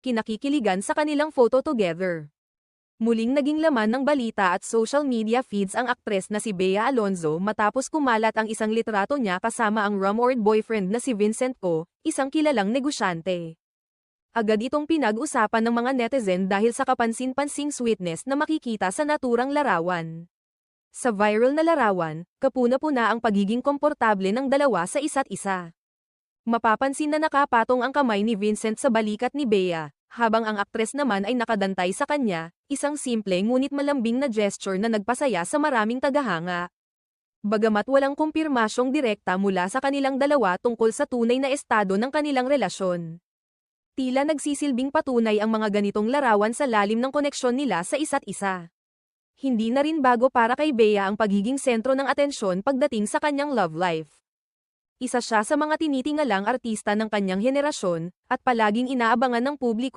kinakikiligan sa kanilang photo together. Muling naging laman ng balita at social media feeds ang aktres na si Bea Alonzo matapos kumalat ang isang litrato niya kasama ang rumored boyfriend na si Vincent Co, isang kilalang negosyante. Agad itong pinag-usapan ng mga netizen dahil sa kapansin-pansing sweetness na makikita sa naturang larawan. Sa viral na larawan, kapuna-puna ang pagiging komportable ng dalawa sa isa't isa. Mapapansin na nakapatong ang kamay ni Vincent sa balikat ni Bea, habang ang aktres naman ay nakadantay sa kanya, isang simple ngunit malambing na gesture na nagpasaya sa maraming tagahanga. Bagamat walang kumpirmasyong direkta mula sa kanilang dalawa tungkol sa tunay na estado ng kanilang relasyon. Tila nagsisilbing patunay ang mga ganitong larawan sa lalim ng koneksyon nila sa isa't isa. Hindi na rin bago para kay Bea ang pagiging sentro ng atensyon pagdating sa kanyang love life. Isa siya sa mga tinitingalang artista ng kanyang henerasyon, at palaging inaabangan ng publiko